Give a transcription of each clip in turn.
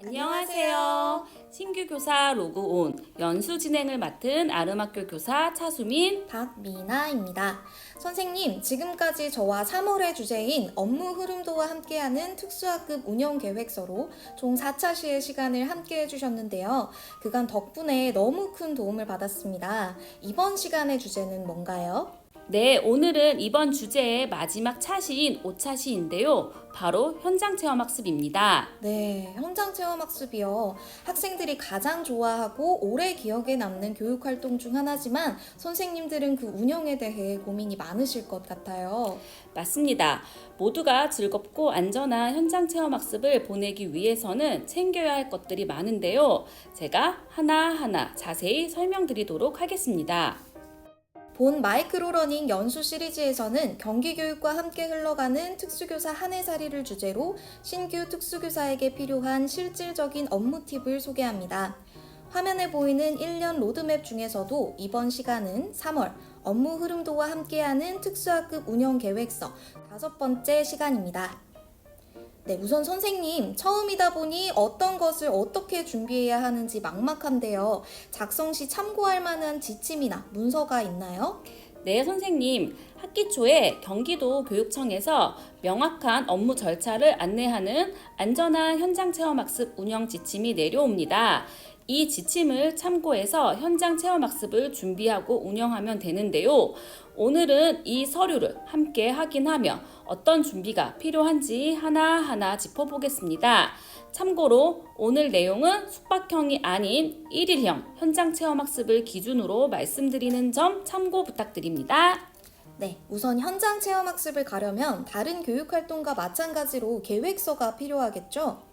안녕하세요. 신규 교사 로그온 연수 진행을 맡은 아름학교 교사 차수민. 박미나입니다. 선생님, 지금까지 저와 3월의 주제인 업무 흐름도와 함께하는 특수학급 운영 계획서로 총 4차시의 시간을 함께 해주셨는데요. 그간 덕분에 너무 큰 도움을 받았습니다. 이번 시간의 주제는 뭔가요? 네, 오늘은 이번 주제의 마지막 차시인 5차시인데요. 바로 현장 체험 학습입니다. 네, 현장 체험 학습이요. 학생들이 가장 좋아하고 오래 기억에 남는 교육 활동 중 하나지만 선생님들은 그 운영에 대해 고민이 많으실 것 같아요. 맞습니다. 모두가 즐겁고 안전한 현장 체험 학습을 보내기 위해서는 챙겨야 할 것들이 많은데요. 제가 하나하나 자세히 설명드리도록 하겠습니다. 본 마이크로러닝 연수 시리즈에서는 경기교육과 함께 흘러가는 특수교사 한 해살이를 주제로 신규 특수교사에게 필요한 실질적인 업무 팁을 소개합니다. 화면에 보이는 1년 로드맵 중에서도 이번 시간은 3월 업무 흐름도와 함께하는 특수학급 운영 계획서 5번째 시간입니다. 네, 우선 선생님, 처음이다 보니 어떤 것을 어떻게 준비해야 하는지 막막한데요. 작성 시 참고할 만한 지침이나 문서가 있나요? 네, 선생님. 학기 초에 경기도 교육청에서 명확한 업무 절차를 안내하는 안전한 현장 체험 학습 운영 지침이 내려옵니다. 이 지침을 참고해서 현장 체험 학습을 준비하고 운영하면 되는데요. 오늘은 이 서류를 함께 확인하며 어떤 준비가 필요한지 하나하나 짚어보겠습니다. 참고로 오늘 내용은 숙박형이 아닌 1일형 현장 체험 학습을 기준으로 말씀드리는 점 참고 부탁드립니다. 네, 우선 현장 체험 학습을 가려면 다른 교육 활동과 마찬가지로 계획서가 필요하겠죠?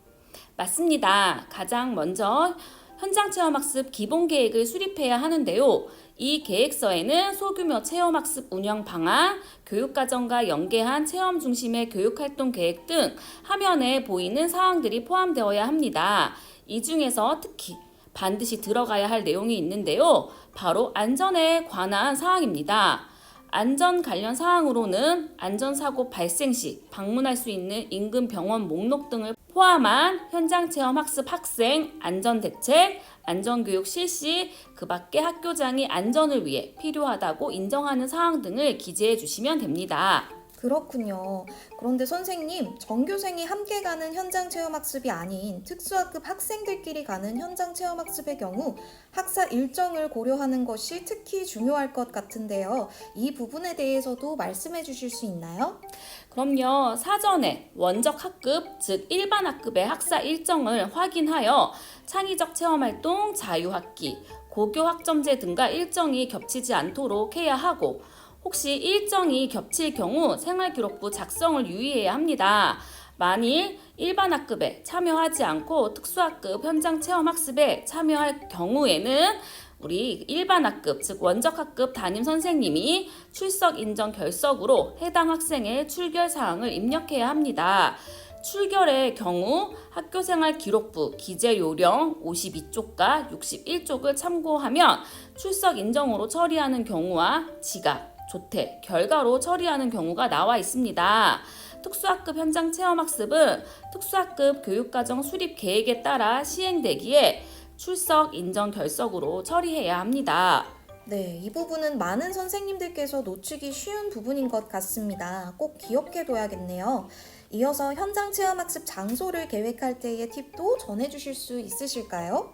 맞습니다. 가장 먼저 현장 체험 학습 기본 계획을 수립해야 하는데요. 이 계획서에는 소규모 체험 학습 운영 방안, 교육과정과 연계한 체험 중심의 교육활동 계획 등 화면에 보이는 사항들이 포함되어야 합니다. 이 중에서 특히 반드시 들어가야 할 내용이 있는데요. 바로 안전에 관한 사항입니다. 안전 관련 사항으로는 안전사고 발생 시 방문할 수 있는 인근 병원 목록 등을 포함한 현장 체험 학습 학생 안전대책, 안전교육 실시, 그 밖에 학교장이 안전을 위해 필요하다고 인정하는 사항 등을 기재해 주시면 됩니다. 그렇군요. 그런데 선생님, 전교생이 함께 가는 현장 체험 학습이 아닌 특수학급 학생들끼리 가는 현장 체험 학습의 경우 학사 일정을 고려하는 것이 특히 중요할 것 같은데요. 이 부분에 대해서도 말씀해 주실 수 있나요? 그럼요. 사전에 원적 학급, 즉 일반 학급의 학사 일정을 확인하여 창의적 체험활동, 자유학기, 고교 학점제 등과 일정이 겹치지 않도록 해야 하고 혹시 일정이 겹칠 경우 생활기록부 작성을 유의해야 합니다. 만일 일반 학급에 참여하지 않고 특수학급 현장 체험 학습에 참여할 경우에는 우리 일반 학급, 즉 원적 학급 담임 선생님이 출석 인정 결석으로 해당 학생의 출결 사항을 입력해야 합니다. 출결의 경우 학교생활 기록부 기재 요령 52쪽과 61쪽을 참고하면 출석 인정으로 처리하는 경우와 지각, 조퇴, 결과로 처리하는 경우가 나와 있습니다. 특수학급 현장 체험학습은 특수학급 교육과정 수립 계획에 따라 시행되기에 출석 인정 결석으로 처리해야 합니다. 네, 이 부분은 많은 선생님들께서 놓치기 쉬운 부분인 것 같습니다. 꼭 기억해 둬야겠네요. 이어서 현장 체험 학습 장소를 계획할 때의 팁도 전해 주실 수 있으실까요?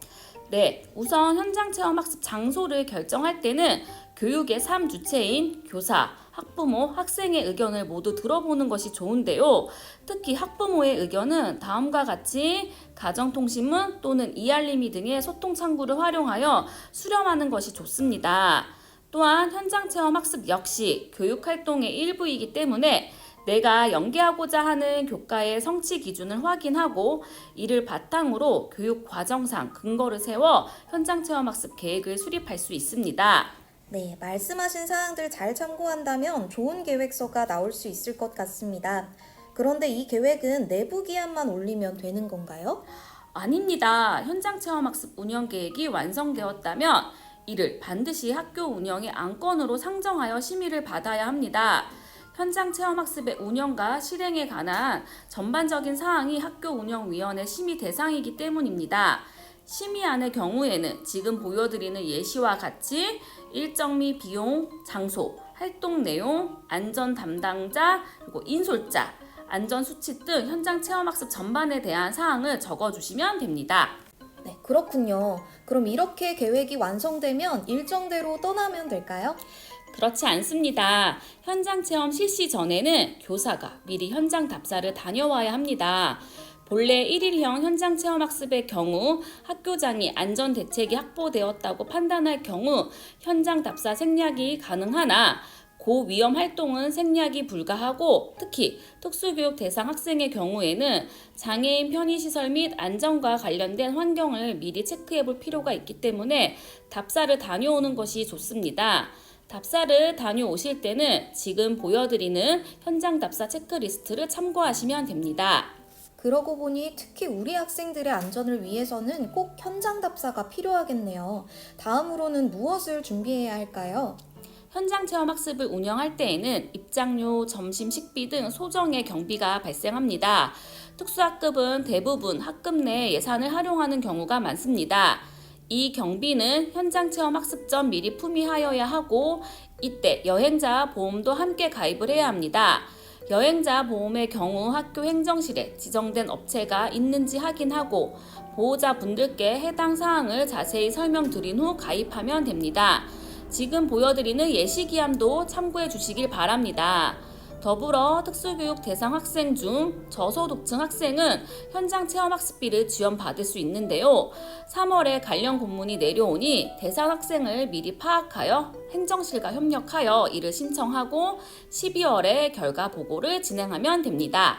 네, 우선 현장 체험 학습 장소를 결정할 때는 교육의 3주체인 교사, 학부모, 학생의 의견을 모두 들어보는 것이 좋은데요. 특히 학부모의 의견은 다음과 같이 가정통신문 또는 이알림이 등의 소통 창구를 활용하여 수렴하는 것이 좋습니다. 또한 현장 체험 학습 역시 교육활동의 일부이기 때문에 내가 연계하고자 하는 교과의 성취 기준을 확인하고 이를 바탕으로 교육 과정상 근거를 세워 현장 체험 학습 계획을 수립할 수 있습니다. 네, 말씀하신 사항들 잘 참고한다면 좋은 계획서가 나올 수 있을 것 같습니다. 그런데 이 계획은 내부 기한만 올리면 되는 건가요? 아닙니다. 현장 체험 학습 운영 계획이 완성되었다면 이를 반드시 학교 운영의 안건으로 상정하여 심의를 받아야 합니다. 현장 체험학습의 운영과 실행에 관한 전반적인 사항이 학교운영위원회 심의 대상이기 때문입니다. 심의안의 경우에는 지금 보여드리는 예시와 같이 일정 및 비용, 장소, 활동 내용, 안전 담당자, 그리고 인솔자, 안전 수칙 등 현장 체험학습 전반에 대한 사항을 적어주시면 됩니다. 네, 그렇군요. 그럼 이렇게 계획이 완성되면 일정대로 떠나면 될까요? 그렇지 않습니다. 현장 체험 실시 전에는 교사가 미리 현장 답사를 다녀와야 합니다. 본래 1일형 현장 체험 학습의 경우 학교장이 안전 대책이 확보되었다고 판단할 경우 현장 답사 생략이 가능하나 고위험 활동은 생략이 불가하고 특히 특수교육 대상 학생의 경우에는 장애인 편의시설 및 안전과 관련된 환경을 미리 체크해 볼 필요가 있기 때문에 답사를 다녀오는 것이 좋습니다. 답사를 다녀오실 때는 지금 보여드리는 현장 답사 체크리스트를 참고하시면 됩니다. 그러고 보니 특히 우리 학생들의 안전을 위해서는 꼭 현장 답사가 필요하겠네요. 다음으로는 무엇을 준비해야 할까요? 현장 체험 학습을 운영할 때에는 입장료, 점심 식비 등 소정의 경비가 발생합니다. 특수학급은 대부분 학급 내 예산을 활용하는 경우가 많습니다. 이 경비는 현장 체험 학습 전 미리 품위하여야 하고 이때 여행자 보험도 함께 가입을 해야 합니다. 여행자 보험의 경우 학교 행정실에 지정된 업체가 있는지 확인하고 보호자분들께 해당 사항을 자세히 설명드린 후 가입하면 됩니다. 지금 보여드리는 예시기함도 참고해 주시길 바랍니다. 더불어 특수교육 대상 학생 중 저소득층 학생은 현장 체험학습비를 지원받을 수 있는데요. 3월에 관련 공문이 내려오니 대상 학생을 미리 파악하여 행정실과 협력하여 이를 신청하고 12월에 결과 보고를 진행하면 됩니다.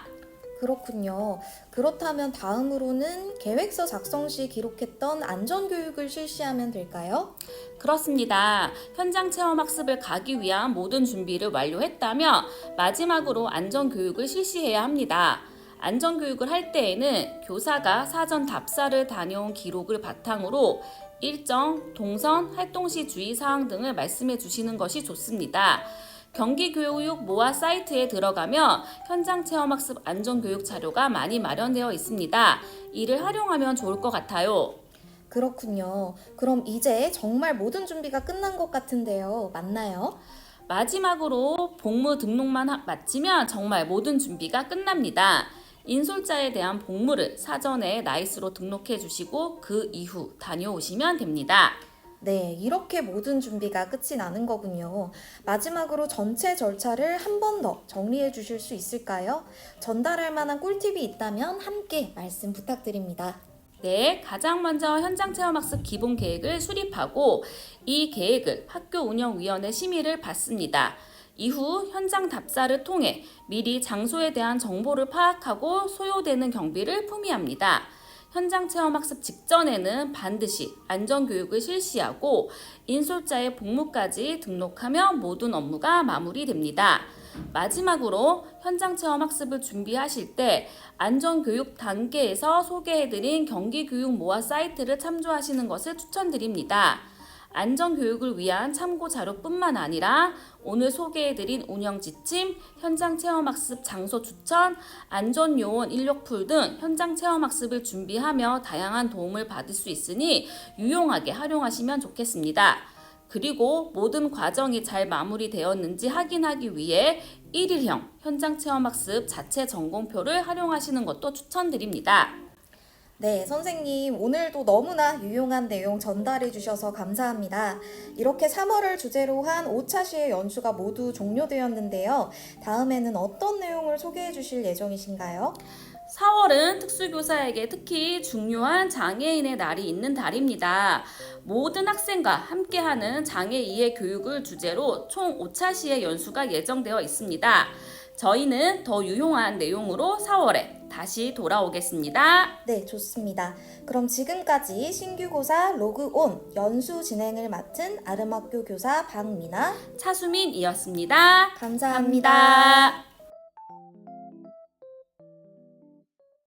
그렇군요. 그렇다면 다음으로는 계획서 작성 시 기록했던 안전교육을 실시하면 될까요? 그렇습니다. 현장 체험 학습을 가기 위한 모든 준비를 완료했다면 마지막으로 안전교육을 실시해야 합니다. 안전교육을 할 때에는 교사가 사전 답사를 다녀온 기록을 바탕으로 일정, 동선, 활동 시 주의사항 등을 말씀해 주시는 것이 좋습니다. 경기교육 모아 사이트에 들어가면 현장 체험학습 안전교육 자료가 많이 마련되어 있습니다. 이를 활용하면 좋을 것 같아요. 그렇군요. 그럼 이제 정말 모든 준비가 끝난 것 같은데요. 맞나요? 마지막으로 복무 등록만 마치면 정말 모든 준비가 끝납니다. 인솔자에 대한 복무를 사전에 나이스로 등록해 주시고 그 이후 다녀오시면 됩니다. 네, 이렇게 모든 준비가 끝이 나는 거군요. 마지막으로 전체 절차를 한 번 더 정리해 주실 수 있을까요? 전달할 만한 꿀팁이 있다면 함께 말씀 부탁드립니다. 네, 가장 먼저 현장 체험학습 기본 계획을 수립하고 이 계획을 학교운영위원회 심의를 받습니다. 이후 현장 답사를 통해 미리 장소에 대한 정보를 파악하고 소요되는 경비를 품위합니다. 현장 체험학습 직전에는 반드시 안전교육을 실시하고 인솔자의 복무까지 등록하면 모든 업무가 마무리됩니다. 마지막으로 현장 체험학습을 준비하실 때 안전교육 단계에서 소개해드린 경기교육 모아 사이트를 참조하시는 것을 추천드립니다. 안전교육을 위한 참고 자료뿐만 아니라 오늘 소개해드린 운영지침, 현장 체험학습 장소 추천, 안전요원 인력풀 등 현장 체험학습을 준비하며 다양한 도움을 받을 수 있으니 유용하게 활용하시면 좋겠습니다. 그리고 모든 과정이 잘 마무리되었는지 확인하기 위해 1일형 현장 체험학습 자체 전공표를 활용하시는 것도 추천드립니다. 네, 선생님, 오늘도 너무나 유용한 내용 전달해 주셔서 감사합니다. 이렇게 3월을 주제로 한 5차 시의 연수가 모두 종료되었는데요. 다음에는 어떤 내용을 소개해 주실 예정이신가요? 4월은 특수교사에게 특히 중요한 장애인의 날이 있는 달입니다. 모든 학생과 함께하는 장애 이해 교육을 주제로 총 5차 시의 연수가 예정되어 있습니다. 저희는 더 유용한 내용으로 4월에 다시 돌아오겠습니다. 네, 좋습니다. 그럼 지금까지 신규고사 로그온 연수 진행을 맡은 아름학교 교사 박미나 차수민이었습니다. 감사합니다. 감사합니다.